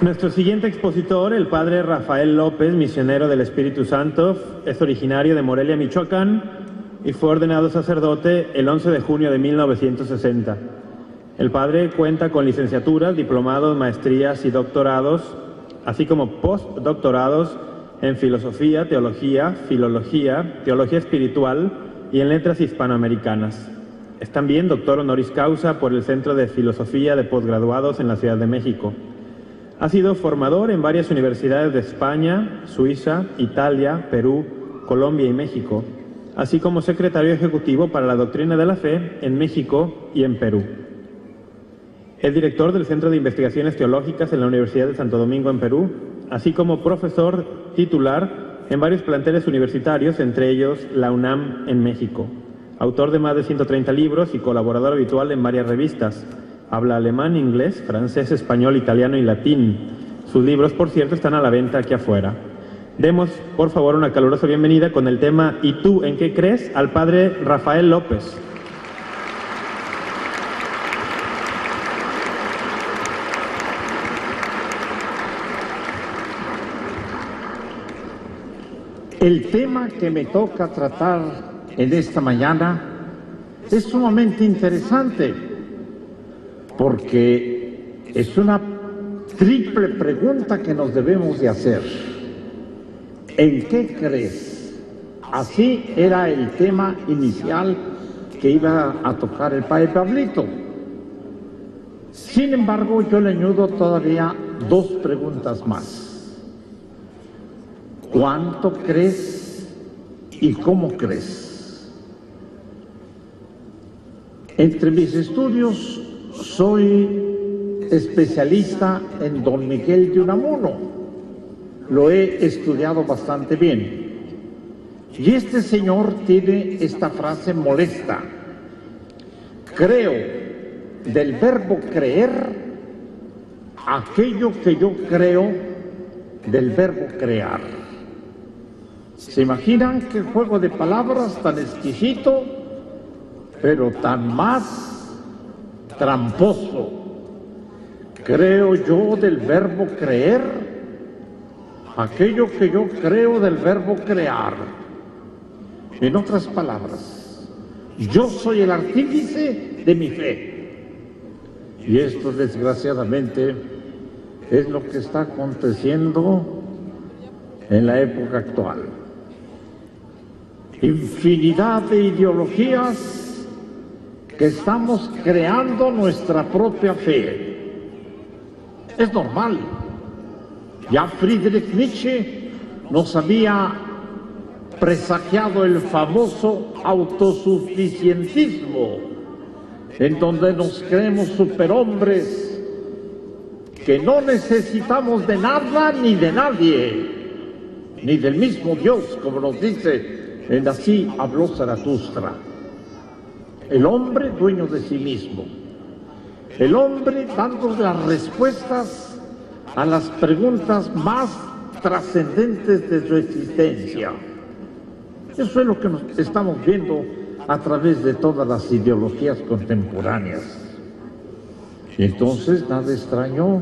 Nuestro siguiente expositor, el padre Rafael López, misionero del Espíritu Santo, es originario de Morelia, Michoacán, y fue ordenado sacerdote el 11 de junio de 1960. El padre cuenta con licenciaturas, diplomados, maestrías y doctorados, así como postdoctorados en filosofía, teología, filología, teología espiritual y en letras hispanoamericanas. Es también doctor honoris causa por el Centro de Filosofía de Postgraduados en la Ciudad de México. Ha sido formador en varias universidades de España, Suiza, Italia, Perú, Colombia y México, así como secretario ejecutivo para la doctrina de la fe en México y en Perú. Es director del Centro de Investigaciones Teológicas en la Universidad de Santo Domingo en Perú, así como profesor titular en varios planteles universitarios, entre ellos la UNAM en México. Autor de más de 130 libros y colaborador habitual en varias revistas. Habla alemán, inglés, francés, español, italiano y latín. Sus libros, por cierto, están a la venta aquí afuera. Demos, por favor, una calurosa bienvenida con el tema ¿Y tú en qué crees? Al padre Rafael López. El tema que me toca tratar en esta mañana es sumamente interesante porque es una triple pregunta que nos debemos de hacer. ¿En qué crees? Así era el tema inicial que iba a tocar el padre Pablito. Sin embargo, yo le añado todavía dos preguntas más. ¿Cuánto crees y cómo crees? Entre mis estudios soy especialista en Don Miguel de Unamuno. Lo he estudiado bastante bien. Y este señor tiene esta frase molesta. Creo del verbo creer aquello que yo creo del verbo crear. ¿Se imaginan qué juego de palabras tan exquisito, pero tan más tramposo? Creo yo del verbo creer aquello que yo creo del verbo crear. En otras palabras, yo soy el artífice de mi fe. Y esto, desgraciadamente, es lo que está aconteciendo en la época actual. Infinidad de ideologías que estamos creando nuestra propia fe. Es normal. Ya Friedrich Nietzsche nos había presagiado el famoso autosuficientismo, en donde nos creemos superhombres, que no necesitamos de nada ni de nadie, ni del mismo Dios, como nos dice en Así habló Zaratustra. El hombre dueño de sí mismo, el hombre dando las respuestas a las preguntas más trascendentes de su existencia. Eso es lo que nos estamos viendo a través de todas las ideologías contemporáneas. Y entonces nada extraño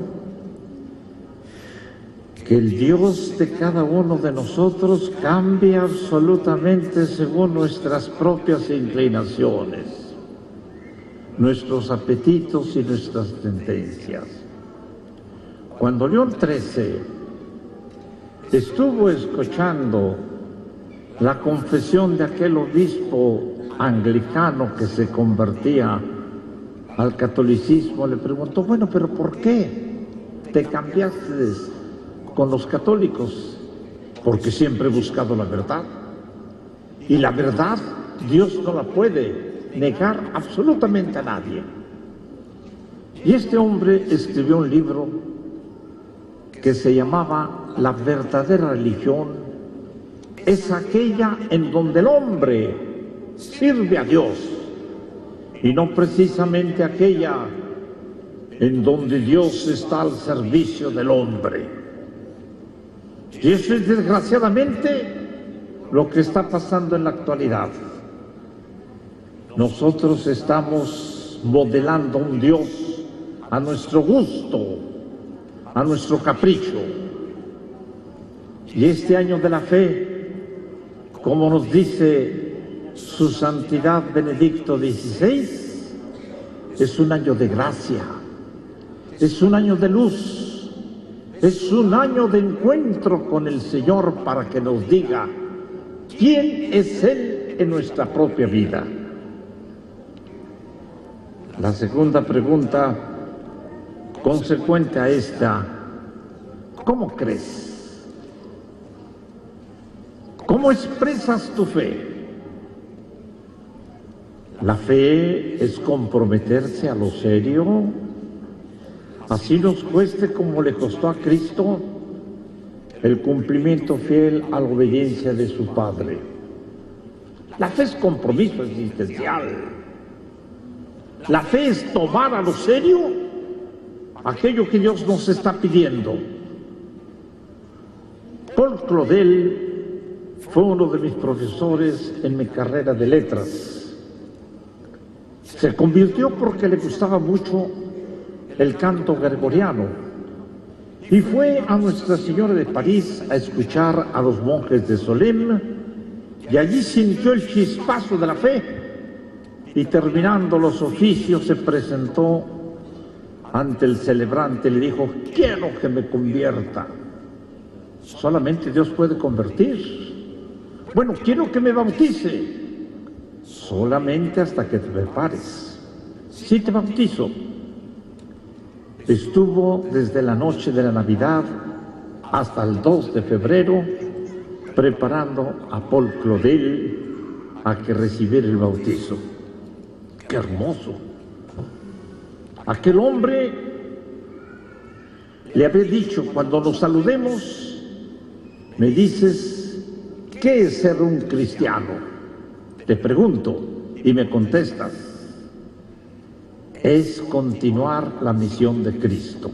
que el Dios de cada uno de nosotros cambie absolutamente según nuestras propias inclinaciones, nuestros apetitos y nuestras tendencias. Cuando León XIII estuvo escuchando la confesión de aquel obispo anglicano que se convertía al catolicismo, le preguntó: bueno, pero ¿por qué te cambiaste con los católicos? Porque siempre he buscado la verdad, y la verdad Dios no la puede negar absolutamente a nadie. Y este hombre escribió un libro que se llamaba La verdadera religión es aquella en donde el hombre sirve a Dios, y no precisamente aquella en donde Dios está al servicio del hombre. Y eso es desgraciadamente lo que está pasando en la actualidad. Nosotros estamos modelando un Dios a nuestro gusto, a nuestro capricho. Y este año de la fe, como nos dice su Santidad Benedicto XVI, es un año de gracia, es un año de luz, es un año de encuentro con el Señor para que nos diga quién es Él en nuestra propia vida. La segunda pregunta, consecuente a esta: ¿cómo crees? ¿Cómo expresas tu fe? La fe es comprometerse a lo serio, así nos cueste como le costó a Cristo el cumplimiento fiel a la obediencia de su Padre. La fe es compromiso existencial. La fe es tomar a lo serio aquello que Dios nos está pidiendo. Paul Claudel fue uno de mis profesores en mi carrera de letras. Se convirtió porque le gustaba mucho el canto gregoriano y fue a Nuestra Señora de París a escuchar a los monjes de Solesmes, y allí sintió el chispazo de la fe, y terminando los oficios se presentó ante el celebrante y le dijo: quiero que me convierta. Solamente Dios puede convertir. Bueno, quiero que me bautice. Solamente hasta que te prepares. Sí, te bautizo. Estuvo desde la noche de la Navidad hasta el 2 de febrero preparando a Paul Claudel a que recibiera el bautizo. ¡Qué hermoso! Aquel hombre le había dicho: cuando nos saludemos, me dices, ¿qué es ser un cristiano? Te pregunto y me contestas. es continuar la misión de Cristo,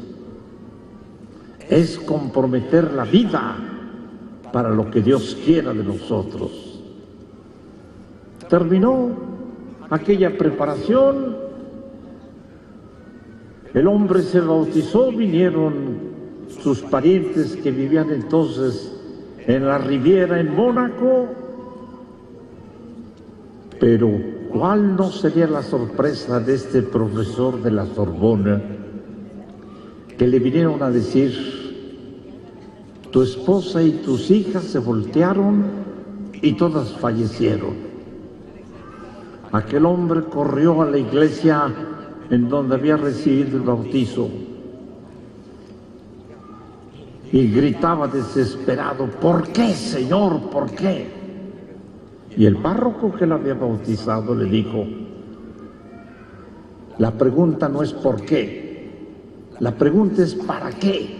es comprometer la vida para lo que Dios quiera de nosotros. Terminó aquella preparación, el hombre se bautizó, vinieron sus parientes que vivían entonces en la Riviera, en Mónaco, pero ¿cuál no sería la sorpresa de este profesor de la Sorbona que le vinieron a decir: tu esposa y tus hijas se voltearon y todas fallecieron? Aquel hombre corrió a la iglesia en donde había recibido el bautizo y gritaba desesperado: ¿por qué, Señor? ¿Por qué? Y el párroco que lo había bautizado le dijo: la pregunta no es por qué, la pregunta es ¿para qué?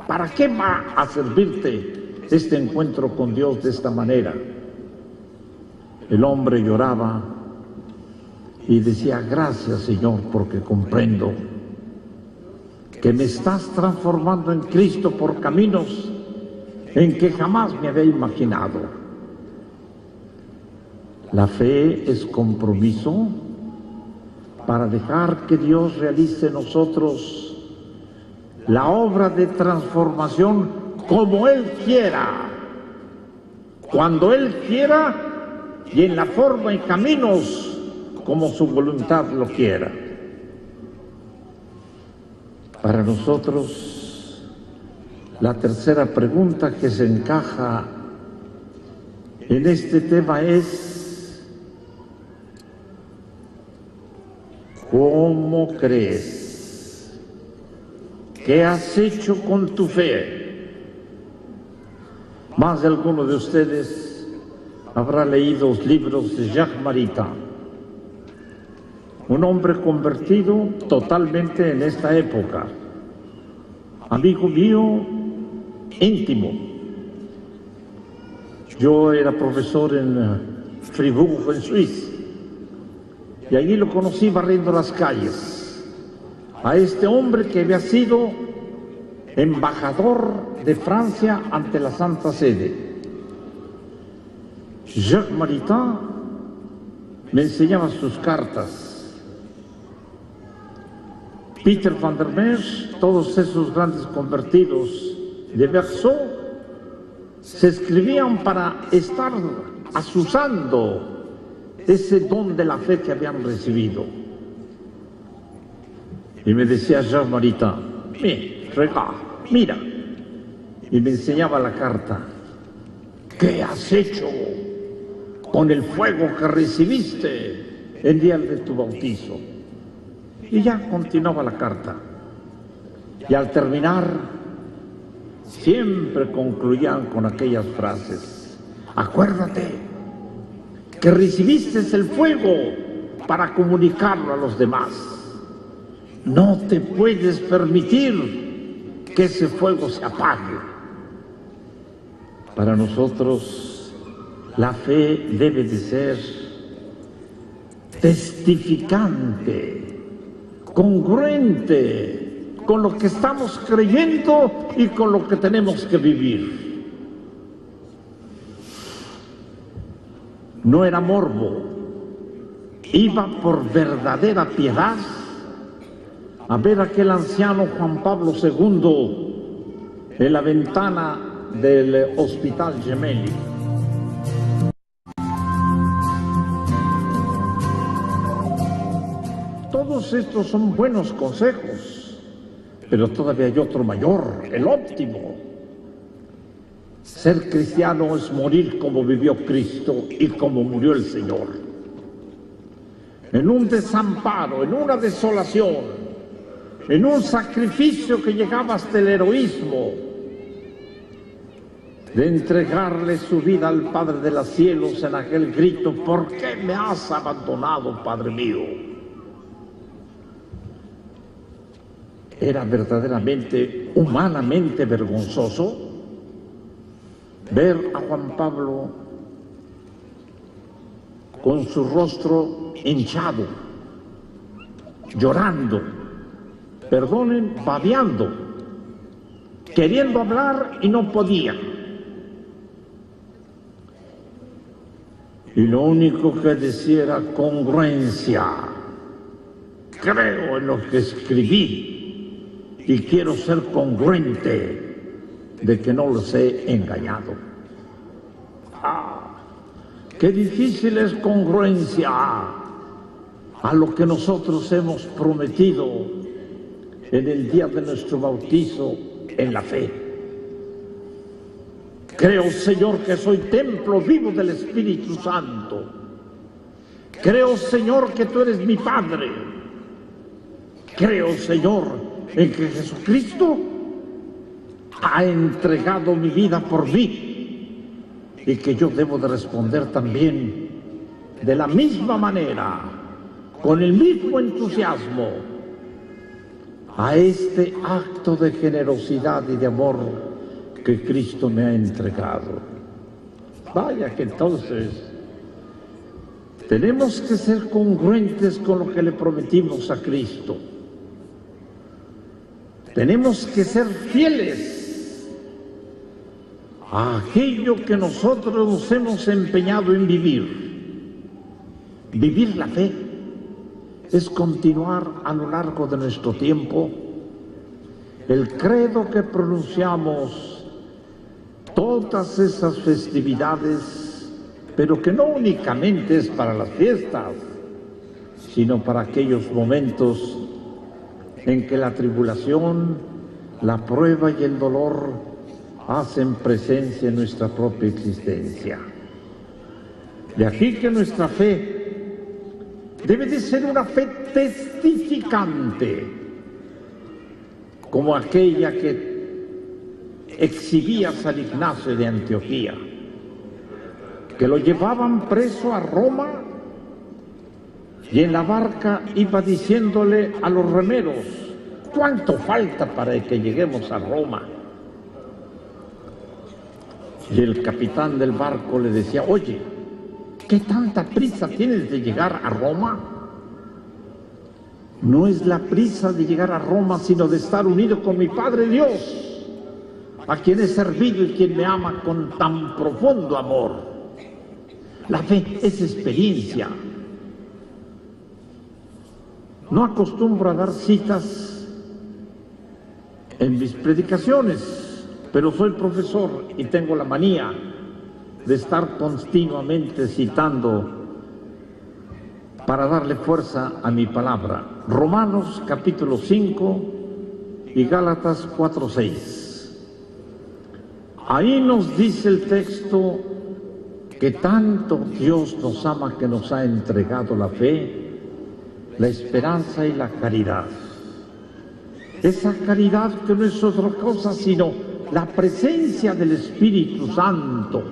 ¿Para qué va a servirte este encuentro con Dios de esta manera? El hombre lloraba y decía: gracias, Señor, porque comprendo que me estás transformando en Cristo por caminos en que jamás me había imaginado. La fe es compromiso para dejar que Dios realice en nosotros la obra de transformación como Él quiera, cuando Él quiera y en la forma y caminos como su voluntad lo quiera. Para nosotros, la tercera pregunta que se encaja en este tema es: ¿cómo crees? ¿Qué has hecho con tu fe? Más de alguno de ustedes habrá leído los libros de Jacques Maritain, un hombre convertido totalmente en esta época, amigo mío íntimo. Yo era profesor en Fribourg, en Suiza, y allí lo conocí barriendo las calles, a este hombre que había sido embajador de Francia ante la Santa Sede. Jacques Maritain me enseñaba sus cartas. Peter van der Meers, todos esos grandes convertidos de Verso, se escribían para estar azuzando ese don de la fe que habían recibido. Y me decía Jacques Maritain: mira, y me enseñaba la carta. ¿Qué has hecho con el fuego que recibiste el día de tu bautizo? Y ya continuaba la carta. Y al terminar, siempre concluían con aquellas frases: acuérdate que recibiste el fuego para comunicarlo a los demás. No te puedes permitir que ese fuego se apague. Para nosotros, la fe debe de ser testificante, congruente con lo que estamos creyendo y con lo que tenemos que vivir. No era morbo, iba por verdadera piedad a ver a aquel anciano Juan Pablo II en la ventana del Hospital Gemelli. Todos estos son buenos consejos, pero todavía hay otro mayor, el óptimo. Ser cristiano es morir como vivió Cristo y como murió el Señor. En un desamparo, en una desolación, en un sacrificio que llegaba hasta el heroísmo, de entregarle su vida al Padre de los cielos en aquel grito: ¿por qué me has abandonado, Padre mío? Era verdaderamente, humanamente vergonzoso ver a Juan Pablo con su rostro hinchado, llorando, perdonen, babeando, queriendo hablar y no podía. Y lo único que decía era congruencia. Creo en lo que escribí y quiero ser congruente de que no los he engañado. Qué difícil es congruencia a lo que nosotros hemos prometido en el día de nuestro bautizo en la fe. Creo, Señor, que soy templo vivo del Espíritu Santo. Creo, Señor, que tú eres mi Padre. Creo, Señor, en que Jesucristo ha entregado mi vida por mí y que yo debo de responder también de la misma manera, con el mismo entusiasmo, a este acto de generosidad y de amor que Cristo me ha entregado. Vaya que entonces tenemos que ser congruentes con lo que le prometimos a Cristo. Tenemos que ser fieles a aquello que nosotros nos hemos empeñado en vivir. Vivir la fe es continuar a lo largo de nuestro tiempo el credo que pronunciamos todas esas festividades, pero que no únicamente es para las fiestas, sino para aquellos momentos en que la tribulación, la prueba y el dolor hacen presencia en nuestra propia existencia. De aquí que nuestra fe debe de ser una fe testificante, como aquella que exhibía San Ignacio de Antioquía, que lo llevaban preso a Roma y en la barca iba diciéndole a los remeros: ¿cuánto falta para que lleguemos a Roma? Y el capitán del barco le decía: oye, ¿qué tanta prisa tienes de llegar a Roma? No es la prisa de llegar a Roma, sino de estar unido con mi Padre Dios, a quien he servido y quien me ama con tan profundo amor. La fe es experiencia. No acostumbro a dar citas en mis predicaciones, pero soy profesor y tengo la manía de estar continuamente citando para darle fuerza a mi palabra. Romanos capítulo 5 y Gálatas 4:6. Ahí nos dice el texto que tanto Dios nos ama que nos ha entregado la fe, la esperanza y la caridad. Esa caridad que no es otra cosa sino la presencia del Espíritu Santo,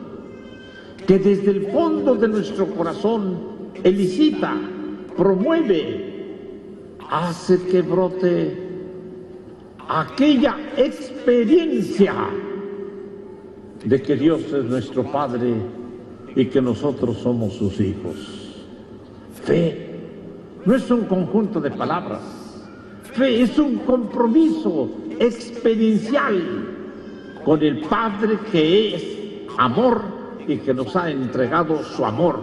que desde el fondo de nuestro corazón elicita, promueve, hace que brote aquella experiencia de que Dios es nuestro Padre y que nosotros somos sus hijos. Fe no es un conjunto de palabras. Fe es un compromiso experiencial con el Padre que es amor y que nos ha entregado su amor.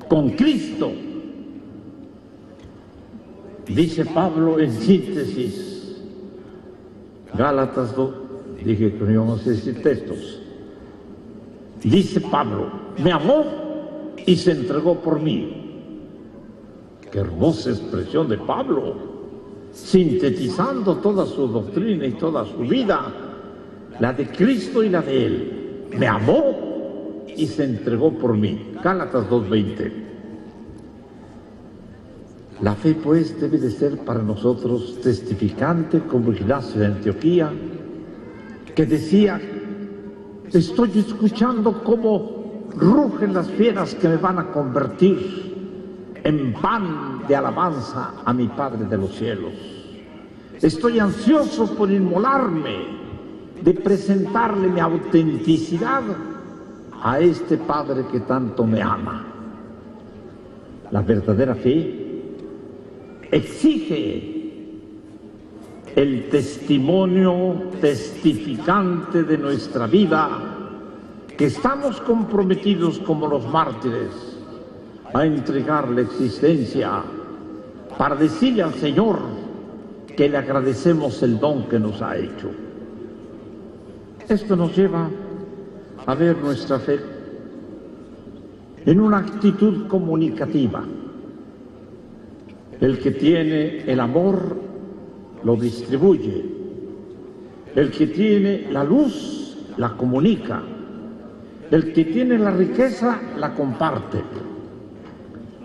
Con Cristo, dice Pablo en síntesis, Gálatas 2, dije que no íbamos a decir textos. Dice Pablo: me amó y se entregó por mí. Qué hermosa expresión de Pablo, sintetizando toda su doctrina y toda su vida, la de Cristo y la de Él. Me amó y se entregó por mí. Gálatas 2:20. La fe, pues, debe de ser para nosotros testificante, como Ignacio de Antioquía, que decía: estoy escuchando cómo rugen las fieras que me van a convertir en pan de alabanza a mi Padre de los cielos. Estoy ansioso por inmolarme, de presentarle mi autenticidad a este Padre que tanto me ama. La verdadera fe exige el testimonio testificante de nuestra vida, que estamos comprometidos como los mártires a entregar la existencia para decirle al Señor que le agradecemos el don que nos ha hecho. Esto nos lleva a ver nuestra fe en una actitud comunicativa. El que tiene el amor lo distribuye, el que tiene la luz la comunica, el que tiene la riqueza la comparte.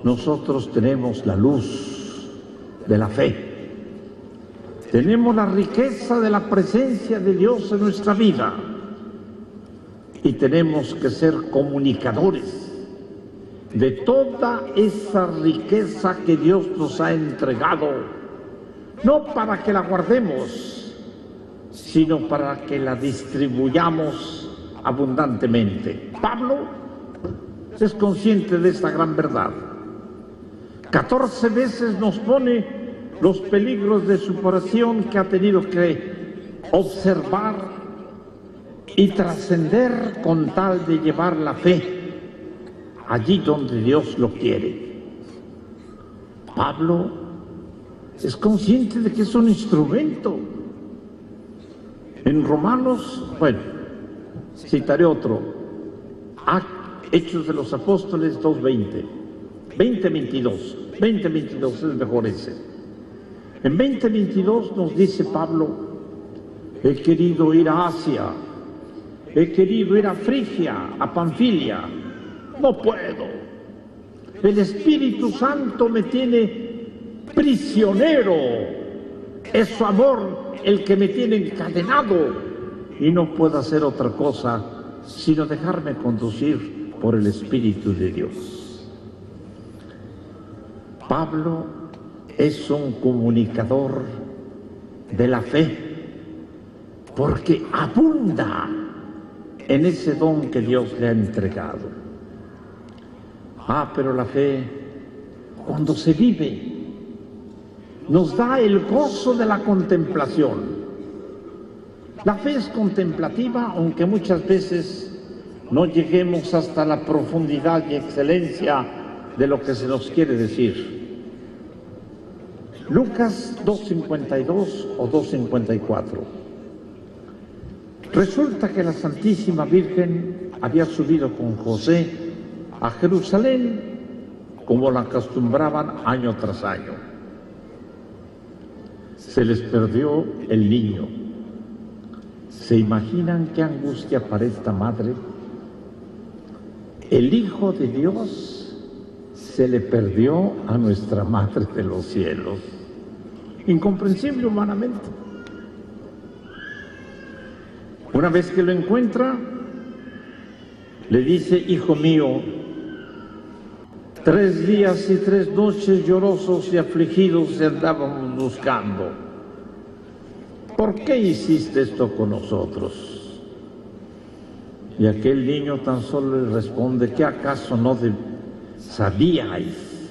Nosotros tenemos la luz de la fe, tenemos la riqueza de la presencia de Dios en nuestra vida y tenemos que ser comunicadores de toda esa riqueza que Dios nos ha entregado, no para que la guardemos, sino para que la distribuyamos abundantemente. Pablo es consciente de esta gran verdad. 14 veces nos pone los peligros de su oración que ha tenido que observar y trascender con tal de llevar la fe allí donde Dios lo quiere. Pablo es consciente de que es un instrumento. En Romanos, bueno, citaré otro, Hechos de los Apóstoles 2:20, 20:22 es mejor ese. En 20:22 nos dice Pablo: he querido ir a Asia, he querido ir a Frigia, a Panfilia, no puedo. El Espíritu Santo me tiene prisionero. Es su amor el que me tiene encadenado y no puedo hacer otra cosa sino dejarme conducir por el Espíritu de Dios. Pablo es un comunicador de la fe porque abunda en ese don que Dios le ha entregado. Pero la fe, cuando se vive, nos da el gozo de la contemplación. La fe es contemplativa, aunque muchas veces no lleguemos hasta la profundidad y excelencia de lo que se nos quiere decir. Lucas 2:52 o 2:54. Resulta que la Santísima Virgen había subido con José a Jerusalén, como la acostumbraban año tras año. Se les perdió el niño. ¿Se imaginan qué angustia para esta madre? El Hijo de Dios se le perdió a nuestra Madre de los cielos. Incomprensible humanamente. Una vez que lo encuentra, le dice: hijo mío, 3 días y 3 noches llorosos y afligidos te andábamos buscando. ¿Por qué hiciste esto con nosotros? Y aquel niño tan solo le responde: ¿qué acaso no sabíais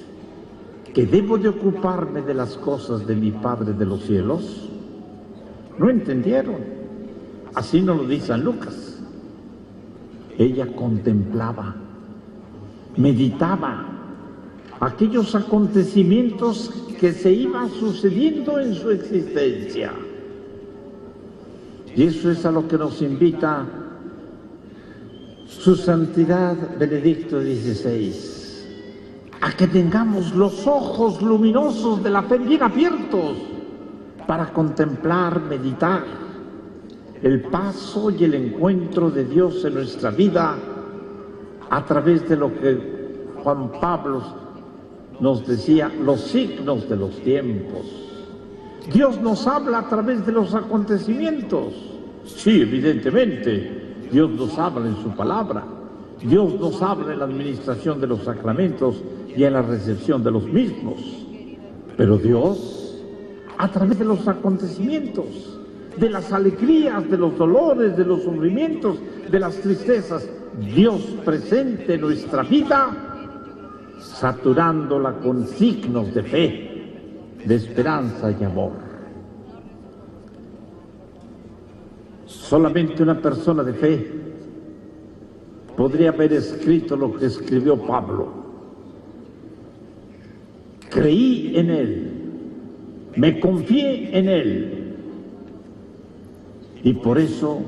que debo de ocuparme de las cosas de mi Padre de los cielos? No entendieron. Así nos lo dice San Lucas. Ella contemplaba, meditaba aquellos acontecimientos que se iban sucediendo en su existencia. Y eso es a lo que nos invita su Santidad Benedicto XVI, a que tengamos los ojos luminosos de la fe bien abiertos para contemplar, meditar el paso y el encuentro de Dios en nuestra vida a través de lo que Juan Pablo nos decía, los signos de los tiempos. Dios nos habla a través de los acontecimientos. Sí, evidentemente, Dios nos habla en su palabra. Dios nos habla en la administración de los sacramentos y en la recepción de los mismos. Pero Dios, a través de los acontecimientos, de las alegrías, de los dolores, de los sufrimientos, de las tristezas, Dios presente en nuestra vida, saturándola con signos de fe, de esperanza y amor. Solamente una persona de fe podría haber escrito lo que escribió Pablo. Creí en Él, me confié en Él, y por eso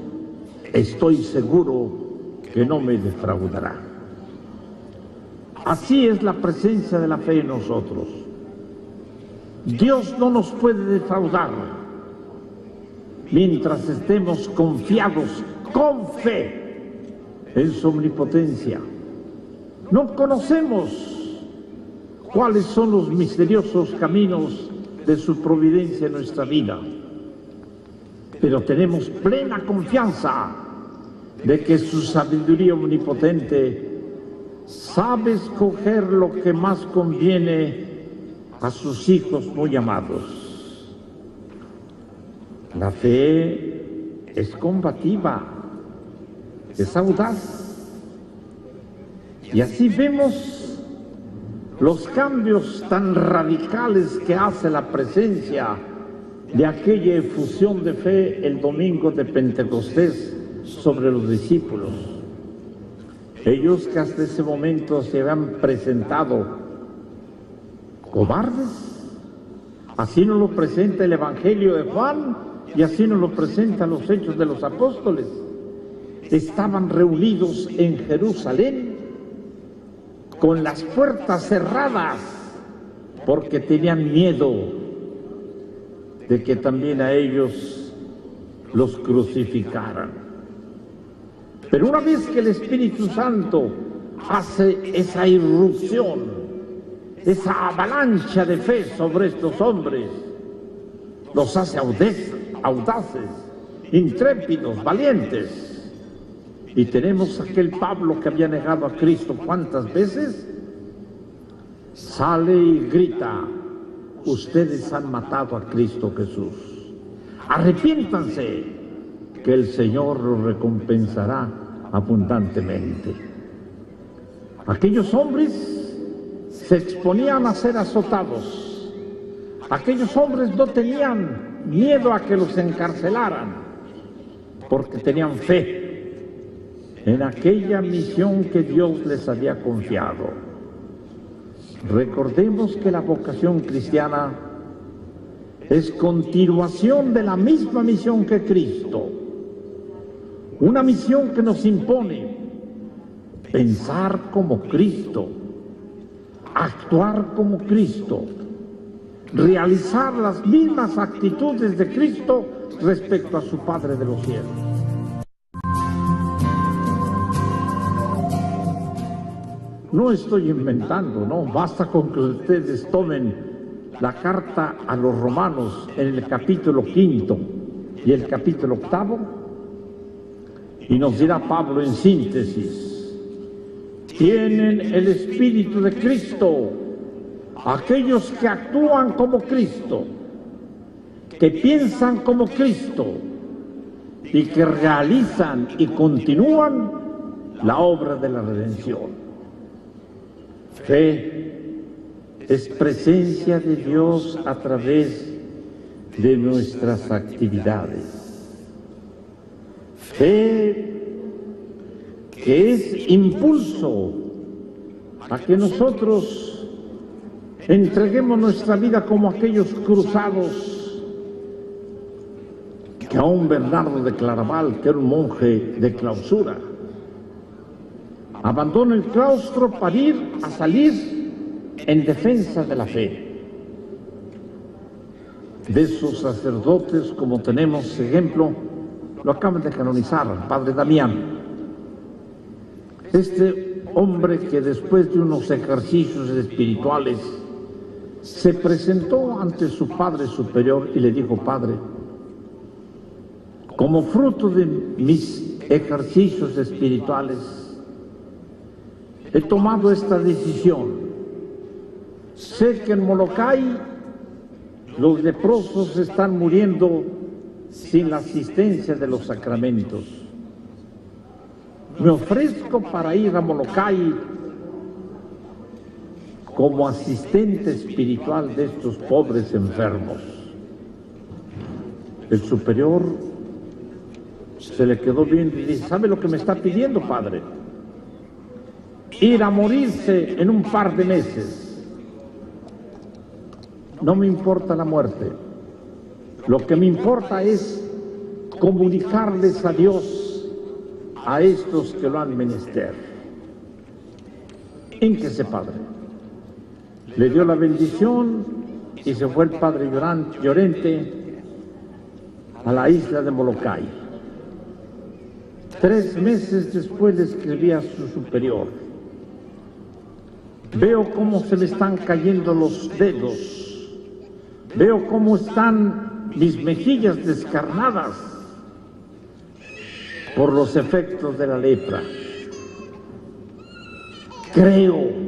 estoy seguro que no me defraudará. Así es la presencia de la fe en nosotros. Dios no nos puede defraudar mientras estemos confiados con fe en su omnipotencia. No conocemos cuáles son los misteriosos caminos de su providencia en nuestra vida, pero tenemos plena confianza de que su sabiduría omnipotente sabe escoger lo que más conviene a sus hijos muy amados. La fe es combativa, es audaz, y así vemos los cambios tan radicales que hace la presencia de aquella efusión de fe el domingo de Pentecostés sobre los discípulos. Ellos que hasta ese momento se habían presentado cobardes, así nos lo presenta el Evangelio de Juan y así nos lo presentan los Hechos de los Apóstoles. Estaban reunidos en Jerusalén con las puertas cerradas porque tenían miedo de que también a ellos los crucificaran. Pero una vez que el Espíritu Santo hace esa irrupción, esa avalancha de fe sobre estos hombres, los hace audaces, intrépidos, valientes. Y tenemos aquel Pablo que había negado a Cristo ¿cuántas veces? Sale y grita: ustedes han matado a Cristo Jesús. Arrepiéntanse, que el Señor los recompensará abundantemente. Aquellos hombres se exponían a ser azotados. Aquellos hombres no tenían miedo a que los encarcelaran, porque tenían fe en aquella misión que Dios les había confiado. Recordemos que la vocación cristiana es continuación de la misma misión que Cristo. Una misión que nos impone pensar como Cristo, actuar como Cristo, realizar las mismas actitudes de Cristo respecto a su Padre de los cielos. No estoy inventando, no, basta con que ustedes tomen la carta a los Romanos en el capítulo 5 y el capítulo 8, y nos dirá Pablo en síntesis: tienen el Espíritu de Cristo aquellos que actúan como Cristo, que piensan como Cristo y que realizan y continúan la obra de la redención. Fe es presencia de Dios a través de nuestras actividades. Fe que es impulso a que nosotros entreguemos nuestra vida como aquellos cruzados que aún Bernardo de Claraval, que era un monje de clausura, abandona el claustro para ir a salir en defensa de la fe. De esos sacerdotes, como tenemos ejemplo, lo acaban de canonizar, el padre Damián. Este hombre que después de unos ejercicios espirituales se presentó ante su Padre Superior y le dijo: Padre, como fruto de mis ejercicios espirituales, he tomado esta decisión. Sé que en Molokai los leprosos están muriendo sin la asistencia de los sacramentos. Me ofrezco para ir a Molokai como asistente espiritual de estos pobres enfermos. El superior se le quedó viendo y dice: ¿sabe lo que me está pidiendo, padre? Ir a morirse en un par de meses. No me importa la muerte. Lo que me importa es comunicarles a Dios a estos que lo han menester. Hínquese, padre. Le dio la bendición y se fue el padre Llorente a la isla de Molokai. 3 meses después le escribí a su superior: veo cómo se me están cayendo los dedos, veo cómo están mis mejillas descarnadas por los efectos de la lepra. Creo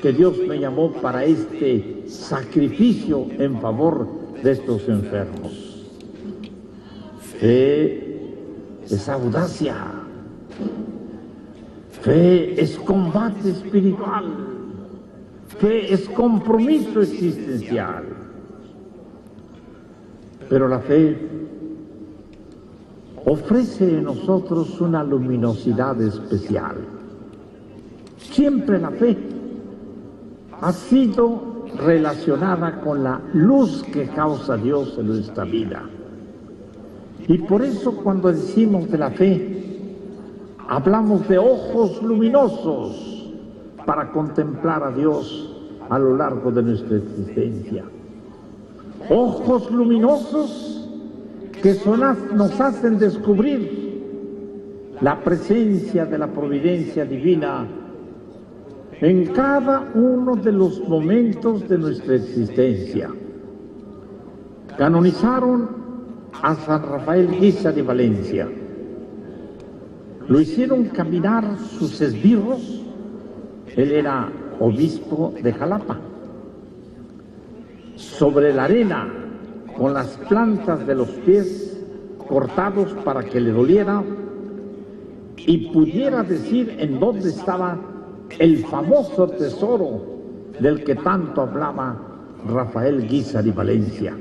que Dios me llamó para este sacrificio en favor de estos enfermos. Fe es audacia, fe es combate espiritual, fe es compromiso existencial. Pero la fe ofrece en nosotros una luminosidad especial. Siempre la fe ha sido relacionada con la luz que causa Dios en nuestra vida. Y por eso cuando decimos de la fe, hablamos de ojos luminosos para contemplar a Dios a lo largo de nuestra existencia. Ojos luminosos que nos hacen descubrir la presencia de la providencia divina en cada uno de los momentos de nuestra existencia. Canonizaron a San Rafael Guisa de Valencia. Lo hicieron caminar sus esbirros. Él era obispo de Jalapa. Sobre la arena, con las plantas de los pies cortados para que le doliera y pudiera decir en dónde estaba el famoso tesoro del que tanto hablaba Rafael Guisa de Valencia.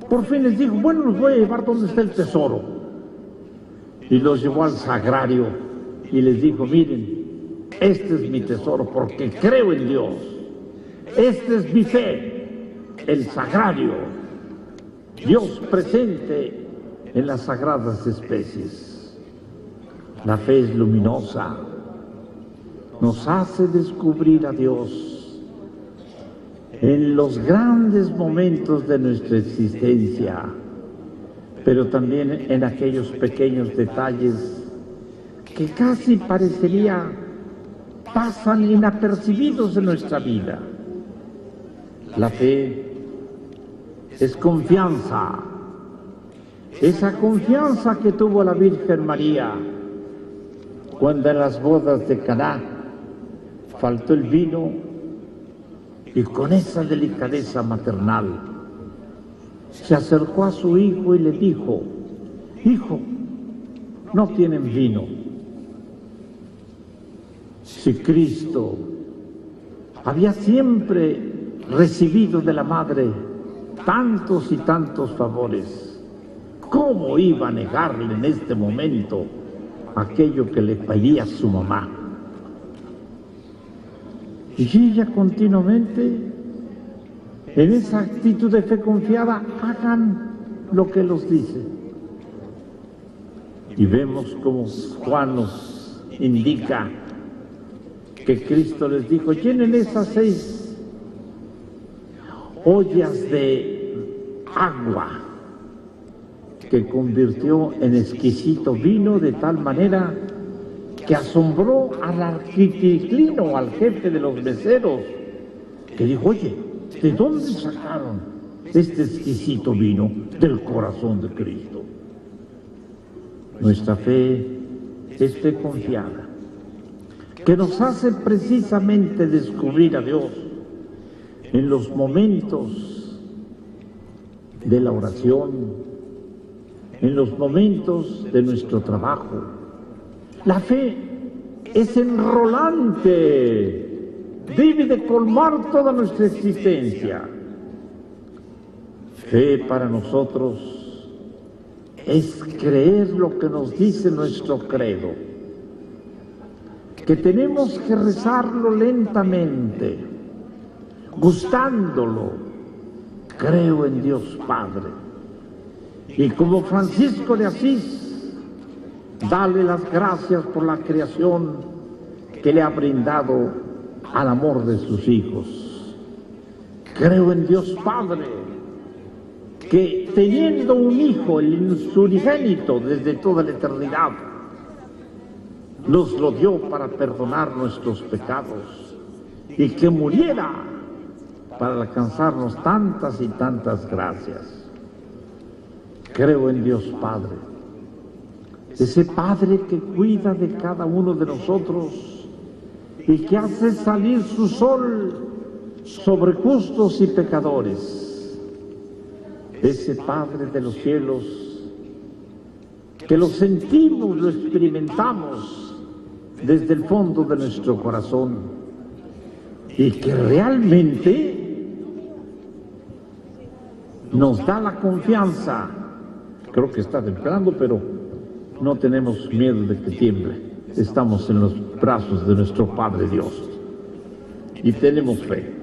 Por fin les dijo: bueno, los voy a llevar donde está el tesoro. Y los llevó al sagrario y les dijo: miren, este es mi tesoro porque creo en Dios. Esta es mi fe, el sagrario, Dios presente en las sagradas especies. La fe es luminosa, nos hace descubrir a Dios en los grandes momentos de nuestra existencia, pero también en aquellos pequeños detalles que casi parecería pasan inapercibidos en nuestra vida. La fe es confianza, esa confianza que tuvo la Virgen María cuando en las bodas de Caná faltó el vino y con esa delicadeza maternal se acercó a su hijo y le dijo: hijo, no tienen vino. Si Cristo había siempre recibido de la madre tantos y tantos favores, ¿cómo iba a negarle en este momento aquello que le pedía su mamá? Y ella continuamente, en esa actitud de fe confiada, hagan lo que los dice. Y vemos como Juan nos indica que Cristo les dijo: llenen esas 6 ollas de agua, que convirtió en exquisito vino de tal manera que asombró al arquiteclino, al jefe de los meseros, que dijo: oye, ¿de dónde sacaron este exquisito vino? Del corazón de Cristo. Nuestra fe es fe confiada, que nos hace precisamente descubrir a Dios en los momentos de la oración, en los momentos de nuestro trabajo. La fe es enrolante, debe de colmar toda nuestra existencia. Fe para nosotros es creer lo que nos dice nuestro credo, que tenemos que rezarlo lentamente, gustándolo. Creo en Dios Padre. Y como Francisco de Asís, dale las gracias por la creación que le ha brindado al amor de sus hijos. Creo en Dios Padre, que teniendo un hijo, el unigénito desde toda la eternidad, nos lo dio para perdonar nuestros pecados y que muriera para alcanzarnos tantas y tantas gracias. Creo en Dios Padre, ese Padre que cuida de cada uno de nosotros y que hace salir su sol sobre justos y pecadores. Ese Padre de los cielos, que lo sentimos, lo experimentamos desde el fondo de nuestro corazón y que realmente nos da la confianza. Creo que está temblando, pero no tenemos miedo de que tiemble. Estamos en los brazos de nuestro Padre Dios y tenemos fe.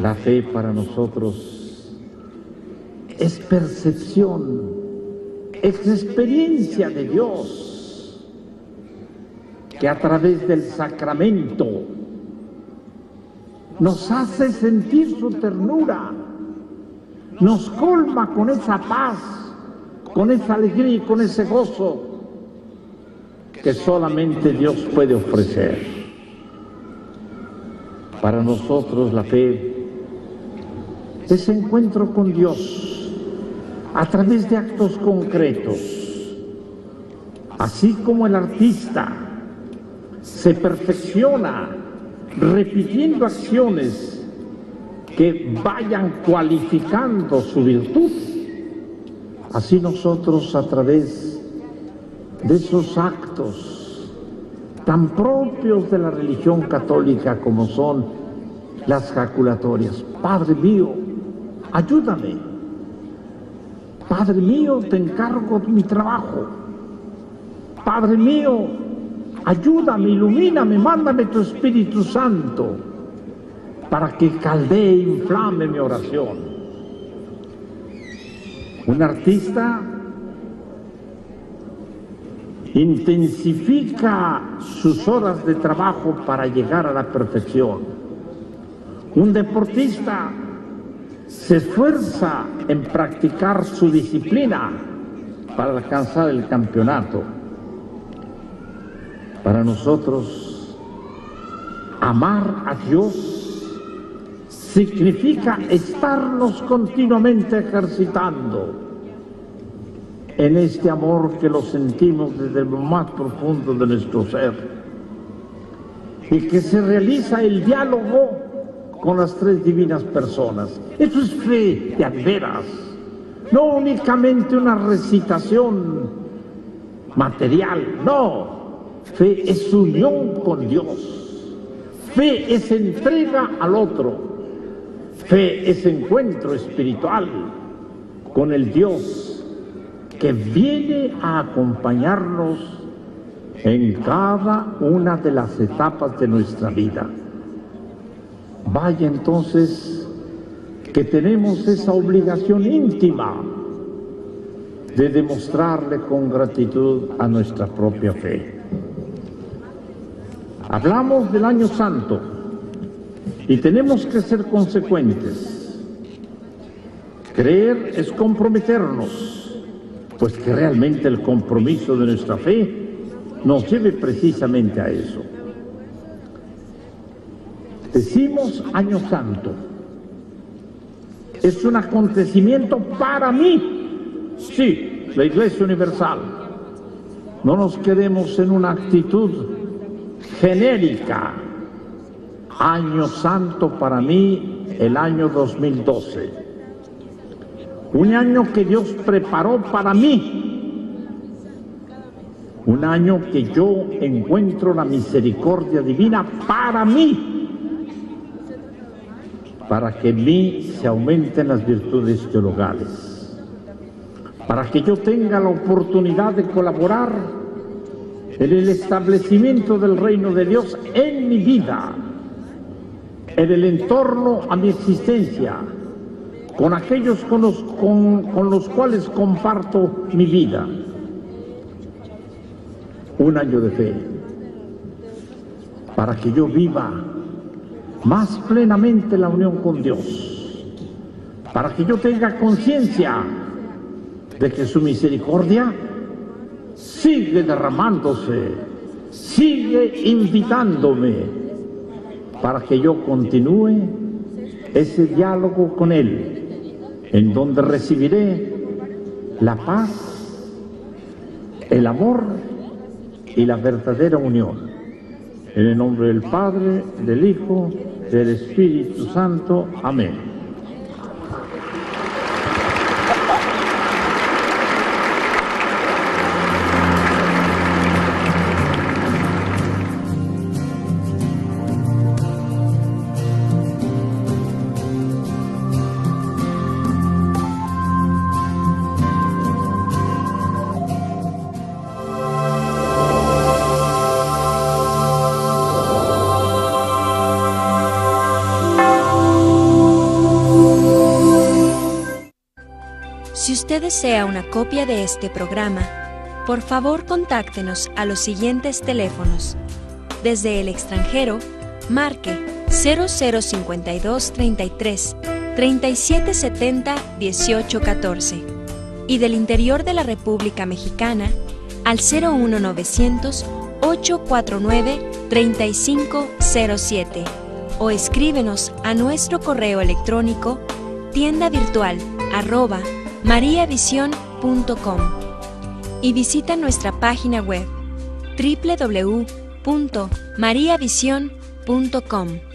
La fe para nosotros es percepción, es experiencia de Dios, que a través del sacramento nos hace sentir su ternura, nos colma con esa paz, con esa alegría y con ese gozo que solamente Dios puede ofrecer. Para nosotros la fe es encuentro con Dios a través de actos concretos, así como el artista se perfecciona repitiendo acciones que vayan cualificando su virtud, así nosotros a través de esos actos tan propios de la religión católica como son las jaculatorias. Padre mío, ayúdame. Padre mío, te encargo mi trabajo. Padre mío, ayúdame, ilumíname, mándame tu Espíritu Santo para que caldee e inflame mi oración. Un artista intensifica sus horas de trabajo para llegar a la perfección. Un deportista se esfuerza en practicar su disciplina para alcanzar el campeonato. Para nosotros, amar a Dios significa estarnos continuamente ejercitando en este amor que lo sentimos desde lo más profundo de nuestro ser y que se realiza el diálogo con las tres divinas personas. Eso es fe de veras, no únicamente una recitación material, no. Fe es unión con Dios, fe es entrega al otro, fe es encuentro espiritual con el Dios que viene a acompañarnos en cada una de las etapas de nuestra vida. Vaya entonces que tenemos esa obligación íntima de demostrarle con gratitud a nuestra propia fe. Hablamos del Año Santo y tenemos que ser consecuentes. Creer es comprometernos, pues que realmente el compromiso de nuestra fe nos lleve precisamente a eso. Decimos Año Santo, es un acontecimiento para mí, sí, la Iglesia Universal. No nos quedemos en una actitud genérica. Año Santo para mí, el año 2012. Un año que Dios preparó para mí. Un año que yo encuentro la misericordia divina para mí, para que en mí se aumenten las virtudes teologales, para que yo tenga la oportunidad de colaborar en el establecimiento del reino de Dios en mi vida, en el entorno a mi existencia, con aquellos con los cuales comparto mi vida. Un año de fe, para que yo viva más plenamente la unión con Dios, para que yo tenga conciencia de que su misericordia sigue derramándose, sigue invitándome, para que yo continúe ese diálogo con Él, en donde recibiré la paz, el amor y la verdadera unión. En el nombre del Padre, del Hijo, del Espíritu Santo. Amén. Si usted desea una copia de este programa, por favor contáctenos a los siguientes teléfonos. Desde el extranjero, marque 0052 33 3770 1814 y del interior de la República Mexicana al 01900 849 3507 o escríbenos a nuestro correo electrónico tiendavirtual@mariavision.com y visita nuestra página web www.mariavision.com.